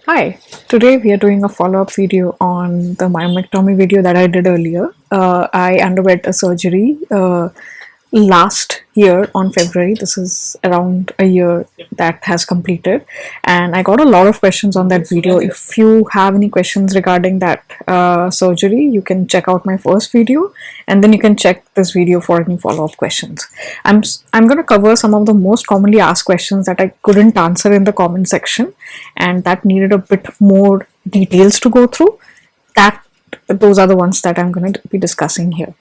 Hi, today we are doing a follow-up video on the myomectomy video that I did earlier. I underwent a surgery last year on February. This is around a year that has completed, and I got a lot of questions on that video. If you have any questions regarding that surgery, you can check out my first video, and then you can check this video for any follow-up questions. I'm going to cover some of the most commonly asked questions that I couldn't answer in the comment section, and that needed a bit more details to go through. That those are the ones that I'm going to be discussing here.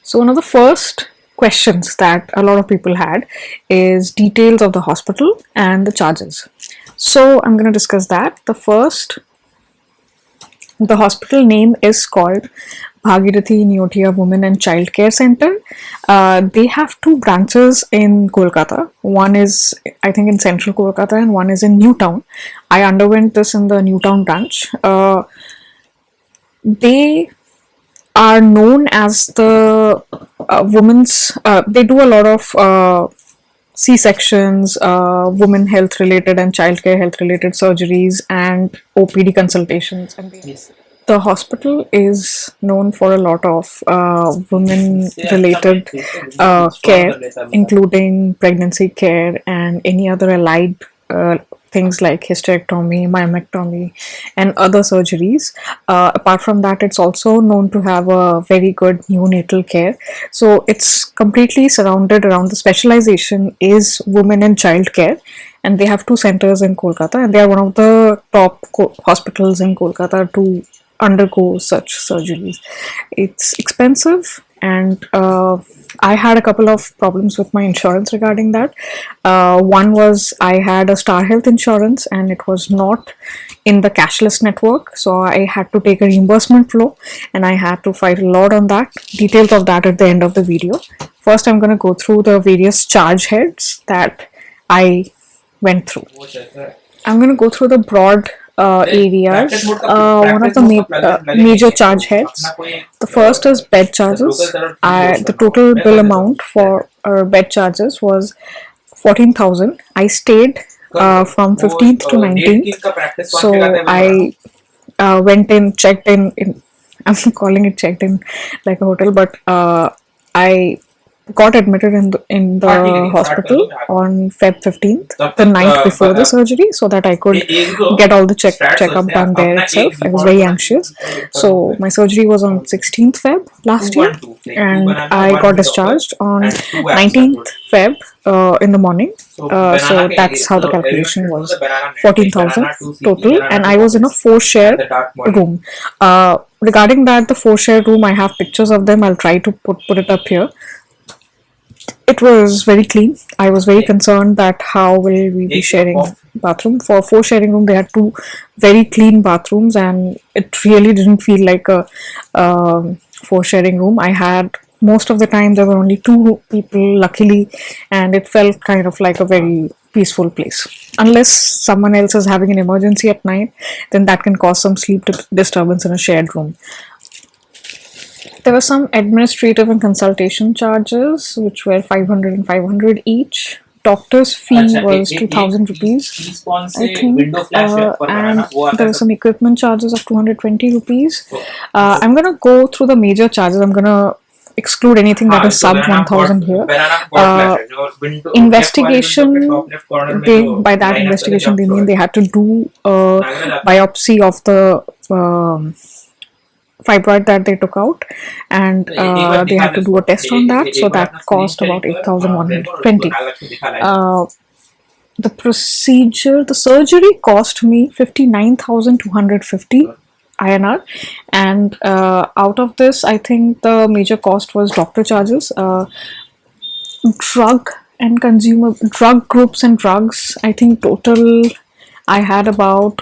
So one of the first questions that a lot of people had is details of the hospital and the charges. So I'm going to discuss that. The hospital name is called Bhagirathi Neotia Women and Child Care Center. They have two branches in Kolkata. One is, I think, in central Kolkata, and one is in Newtown. I underwent this in the Newtown branch. They are known as the women's. They do a lot of C-sections, women health related and childcare health related surgeries, and OPD consultations. And Yes. the hospital is known for a lot of women related care, including pregnancy care and any other allied things like hysterectomy, myomectomy, and other surgeries. Apart from that, it's also known to have a very good neonatal care. So it's completely surrounded around the specialization is women and child care. And they have two centers in Kolkata, and they are one of the top hospitals in Kolkata to undergo such surgeries. It's expensive, and I had a couple of problems with my insurance regarding that. One was I had a Star Health insurance, and it was not in the cashless network, so I had to take a reimbursement flow, and I had to fight a lot on that. Details of that at the end of the video. First, I'm going to go through the various charge heads that I went through. I'm going to go through the broad areas. One of the major charge heads. The first is bed charges. The total bill amount for bed charges was 14,000. I stayed from 15th to 19th. So I went in, checked in. I'm calling it checked in like a hotel, but I got admitted in the hospital on Feb 15th, the night before the surgery, so that I could get all the checkup done there itself. I was very anxious. So my surgery was on 16th Feb last year, and I got discharged on 19th Feb in the morning. So that's how the calculation was. 14,000 total, and I was in a 4-share room. Regarding that, the 4-share room, I have pictures of them. I'll try to put it up here. It was very clean. I was very concerned that how will we be sharing bathroom. For 4-sharing room, they had 2 very clean bathrooms, and it really didn't feel like a 4-sharing room. I had, most of the time there were only 2 people, luckily, and it felt kind of like a very peaceful place. Unless someone else is having an emergency at night, then that can cause some sleep disturbance in a shared room. There were some administrative and consultation charges, which were 500 and 500 each. Doctor's fee was 2,000 rupees, I think, and there were some equipment charges of 220 rupees. I'm going to go through the major charges. I'm going to exclude anything that is sub 1,000 here. Investigation, by that investigation they mean they had to do a biopsy of the fibroid that they took out, and they had to do a test on that, so that cost about 8,120. The surgery cost me 59,250 INR, and out of this, I think the major cost was doctor charges, drug groups and drugs. I think total I had about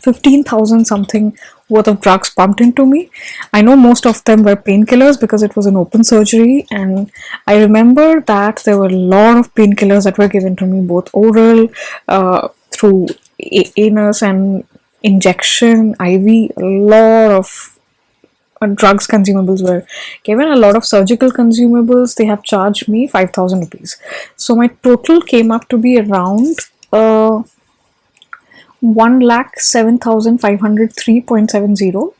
15,000 something worth of drugs pumped into me. I know most of them were painkillers because it was an open surgery, and I remember that there were a lot of painkillers that were given to me, both oral, through anus and injection, IV. A lot of drugs consumables were given, a lot of surgical consumables. They have charged me 5,000 rupees. So my total came up to be around 1,07,503.70.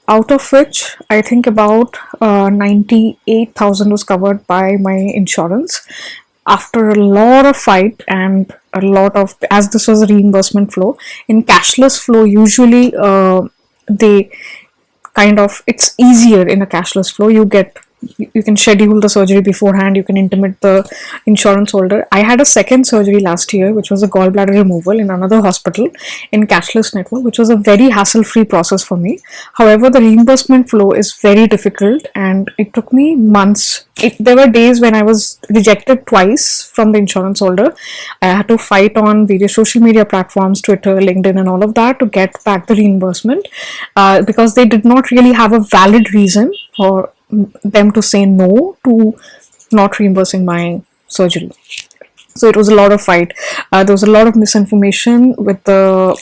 Out of which I think about 98,000 was covered by my insurance. After a lot of fight and a lot of, as this was a reimbursement flow, in cashless flow, usually they kind of, it's easier in a cashless flow. You can schedule the surgery beforehand, you can intimate the insurance holder. I had a second surgery last year, which was a gallbladder removal in another hospital in cashless network, which was a very hassle-free process for me. However, the reimbursement flow is very difficult and it took me months. There were days when I was rejected twice from the insurance holder. I had to fight on various social media platforms, Twitter, LinkedIn, and all of that to get back the reimbursement because they did not really have a valid reason for them to say no to not reimbursing my surgery. So it was a lot of fight. There was a lot of misinformation with the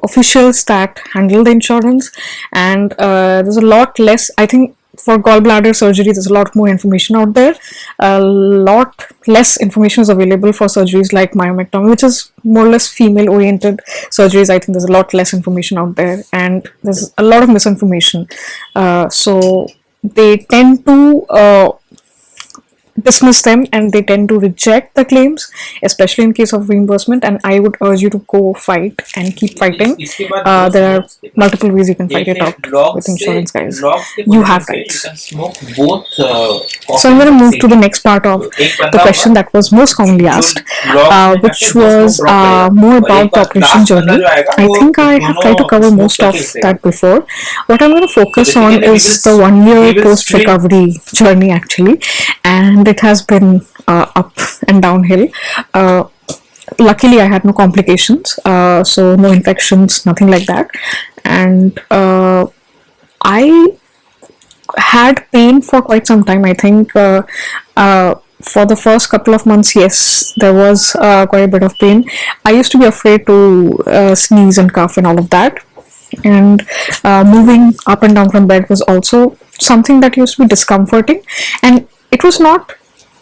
officials that handle the insurance, and there's a lot less, I think, for gallbladder surgery. There's a lot more information out there. A lot less information is available for surgeries like myomectomy, which is more or less female oriented surgeries. I think there's a lot less information out there, and there's a lot of misinformation. So they tend to dismiss them and they tend to reject the claims, especially in case of reimbursement. And I would urge you to go fight and keep fighting. There are multiple ways you can fight it out with insurance, guys. You have rights. So I'm going to move to the next part of the question that was most commonly asked, which was more about the operation journey. I think I have tried to cover most of that before. What I'm going to focus on is the 1 year post-recovery journey, actually, and it has been up and downhill. Luckily, I had no complications, so no infections, nothing like that. And I had pain for quite some time. I think for the first couple of months, yes, there was quite a bit of pain. I used to be afraid to sneeze and cough and all of that. And moving up and down from bed was also something that used to be discomforting. And it was not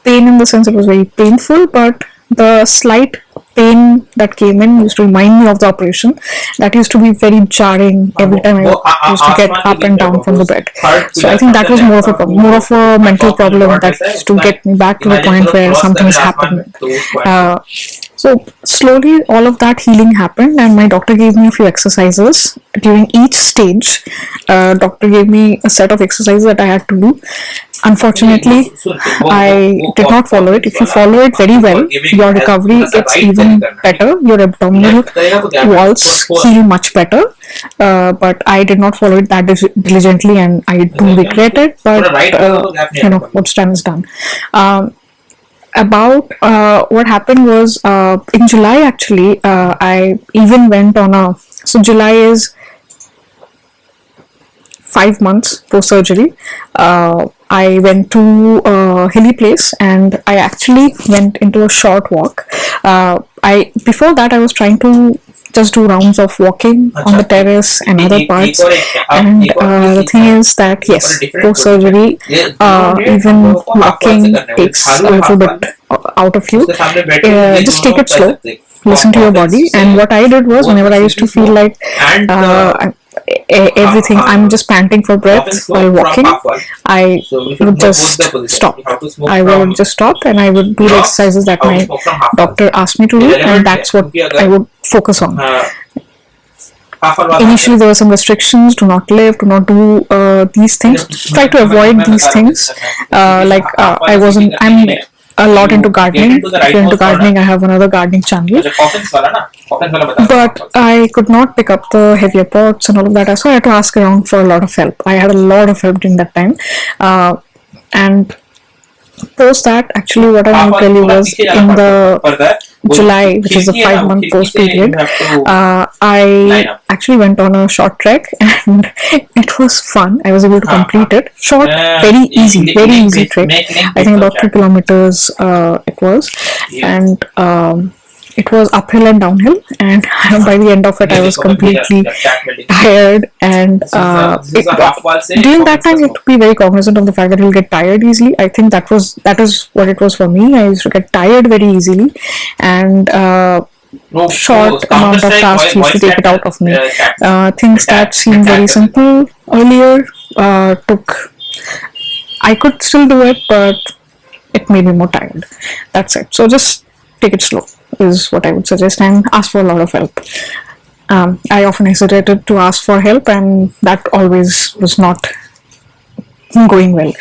pain in the sense it was very painful, but the slight pain that came in used to remind me of the operation. That used to be very jarring every time I used to get up and down from the bed. So I think that was more of a problem, more of a mental problem that used to get me back to the point where something has happened. So slowly all of that healing happened, and my doctor gave me a few exercises. During each stage, doctor gave me a set of exercises that I had to do. Unfortunately, I did not follow it. If you follow it very well, your recovery gets even better. Your abdominal walls heal much better. But I did not follow it that diligently, and I do regret it. But what's done is done. About what happened was in July, actually, I even went on a, so July is 5 months post surgery. I went to a hilly place and I actually went into a short walk. Before that I was trying to just do rounds of walking on the terrace and other parts, and the thing is that yes, post surgery even walking takes a little bit out of you. Just take it slow, listen to your body. And what I did was, whenever I used to feel like everything, I'm just panting for breath while walking, I would just stop. I would just stop and I would do the exercises that my doctor asked me to do, and that's what I would focus on. Initially there were some restrictions: do not lift, do not do these things, try to avoid these things. I'm a lot into gardening. If you're into gardening, I have another gardening channel. But I could not pick up the heavier pots and all of that, so I had to ask around for a lot of help. I had a lot of help during that time. And post that, actually, what I want to tell you was, in the July, which is a 5-month post period, I actually went on a short trek and it was fun. I was able to complete it. Short, very easy trek. I think about 2 kilometers it was, and it was uphill and downhill, and by the end of it I was completely tired. And during that time you have to be very cognizant of the fact that you'll get tired easily. I think that is what it was for me. I used to get tired very easily, and short amount of tasks used to take it out of me. Things that seemed very simple earlier I could still do it, but it made me more tired. That's it. So just take it slow is what I would suggest, and ask for a lot of help. I often hesitated to ask for help, and that always was not going well.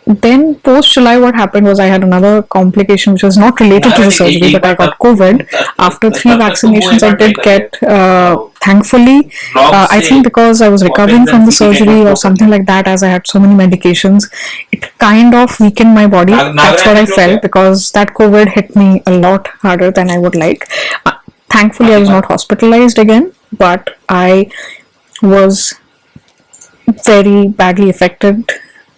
Then post July, what happened was I had another complication which was not related to the surgery, but I got COVID. After 3 vaccinations, I did get, thankfully, I think because I was recovering from the surgery or something like that, as I had so many medications, it kind of weakened my body. That's what I felt, because that COVID hit me a lot harder than I would like. Thankfully, I was not hospitalized again, but I was very badly affected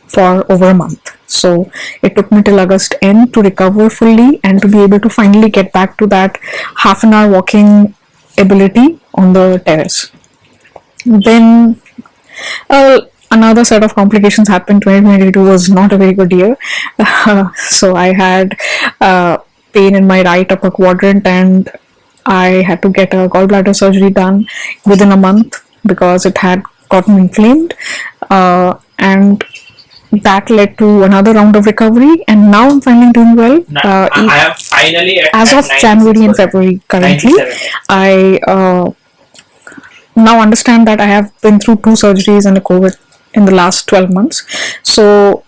for over a month. So it took me till August end to recover fully and to be able to finally get back to that half an hour walking ability on the terrace. Then another set of complications happened. 2022 was not a very good year. So I had pain in my right upper quadrant, and I had to get a gallbladder surgery done within a month because it had gotten inflamed, and that led to another round of recovery, and now I'm finally doing well. I am finally as of January and February currently. I now understand that I have been through 2 surgeries and a COVID in the last 12 months. So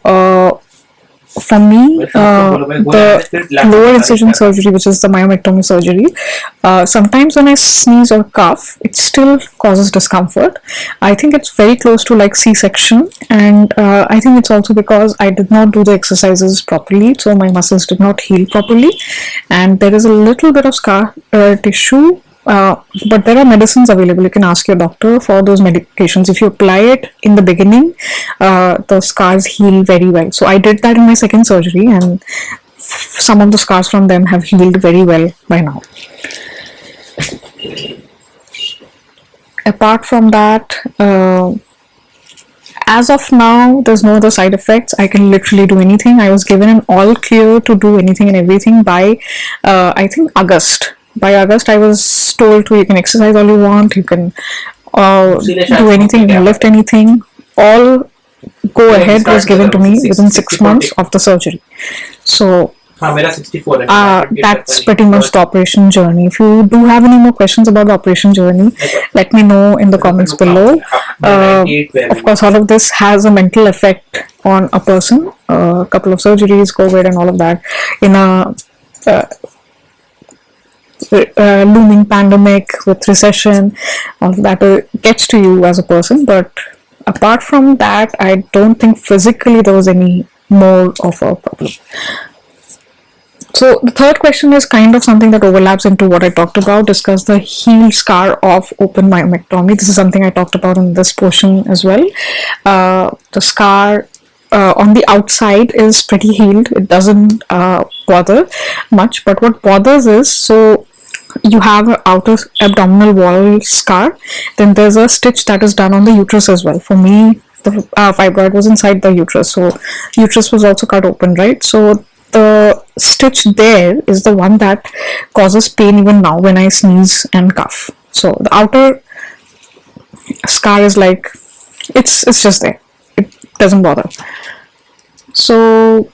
for me, the lower incision surgery, which is the myomectomy surgery, sometimes when I sneeze or cough, it still causes discomfort. I think it's very close to like C-section, and I think it's also because I did not do the exercises properly, so my muscles did not heal properly, and there is a little bit of scar tissue. But there are medicines available. You can ask your doctor for those medications. If you apply it in the beginning, the scars heal very well. So I did that in my second surgery, and some of the scars from them have healed very well by now. Apart from that, as of now, there's no other side effects. I can literally do anything. I was given an all clear to do anything and everything by, I think, August. By August, I was told to, you can exercise all you want, you can do anything, you can lift anything. All go ahead was given to me within 6 months of the surgery. So that's pretty much the operation journey. If you do have any more questions about the operation journey, let me know in the comments below. Of course, all of this has a mental effect on a person. A couple of surgeries, COVID and all of that, in a looming pandemic with recession, all of that gets to you as a person. But apart from that, I don't think physically there was any more of a problem. So the third question is kind of something that overlaps into what I talked about. Discuss the heel scar of open myomectomy. This is something I talked about in this portion as well. The scar on the outside is pretty healed. It doesn't bother much, but what bothers is, so you have an outer abdominal wall scar, then there's a stitch that is done on the uterus as well. For me, the fibroid was inside the uterus, so uterus was also cut open, right? So the stitch there is the one that causes pain even now when I sneeze and cough. So the outer scar is like, it's just there, it doesn't bother. So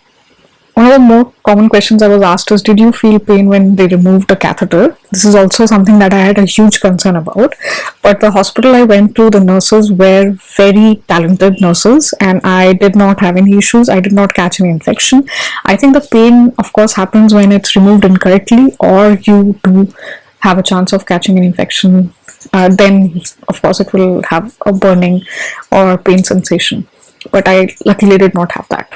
one of the more common questions I was asked is, did you feel pain when they removed the catheter? This is also something that I had a huge concern about. But the hospital I went to, the nurses were very talented nurses, and I did not have any issues. I did not catch any infection. I think the pain, of course, happens when it's removed incorrectly, or you do have a chance of catching an infection. Then, of course, it will have a burning or pain sensation. But I luckily did not have that.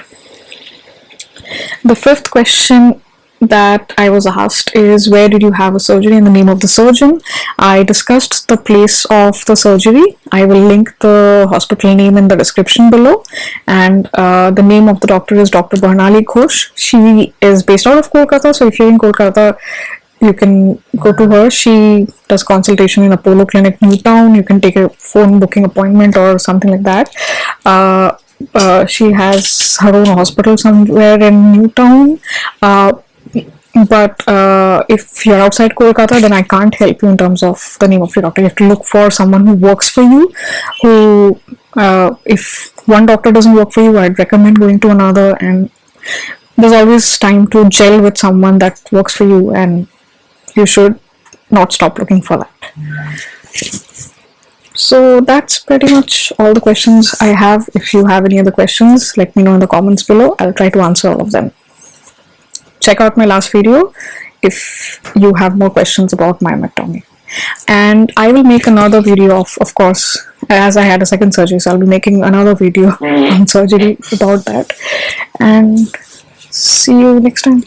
The fifth question that I was asked is, where did you have a surgery and the name of the surgeon? I discussed the place of the surgery. I will link the hospital name in the description below, and the name of the doctor is Dr. Barnali Ghosh. She is based out of Kolkata, so if you're in Kolkata, you can go to her. She does consultation in Apollo Clinic, Newtown. You can take a phone booking appointment or something like that. She has her own hospital somewhere in Newtown. But if you're outside Kolkata, then I can't help you in terms of the name of your doctor. You have to look for someone who works for you. Who, if one doctor doesn't work for you, I'd recommend going to another. And there's always time to gel with someone that works for you, and you should not stop looking for that. So that's pretty much all the questions I have. If you have any other questions, let me know in the comments below. I'll try to answer all of them. Check out my last video if you have more questions about myomectomy. And I will make another video of course, as I had a second surgery, so I'll be making another video on surgery about that. And see you next time.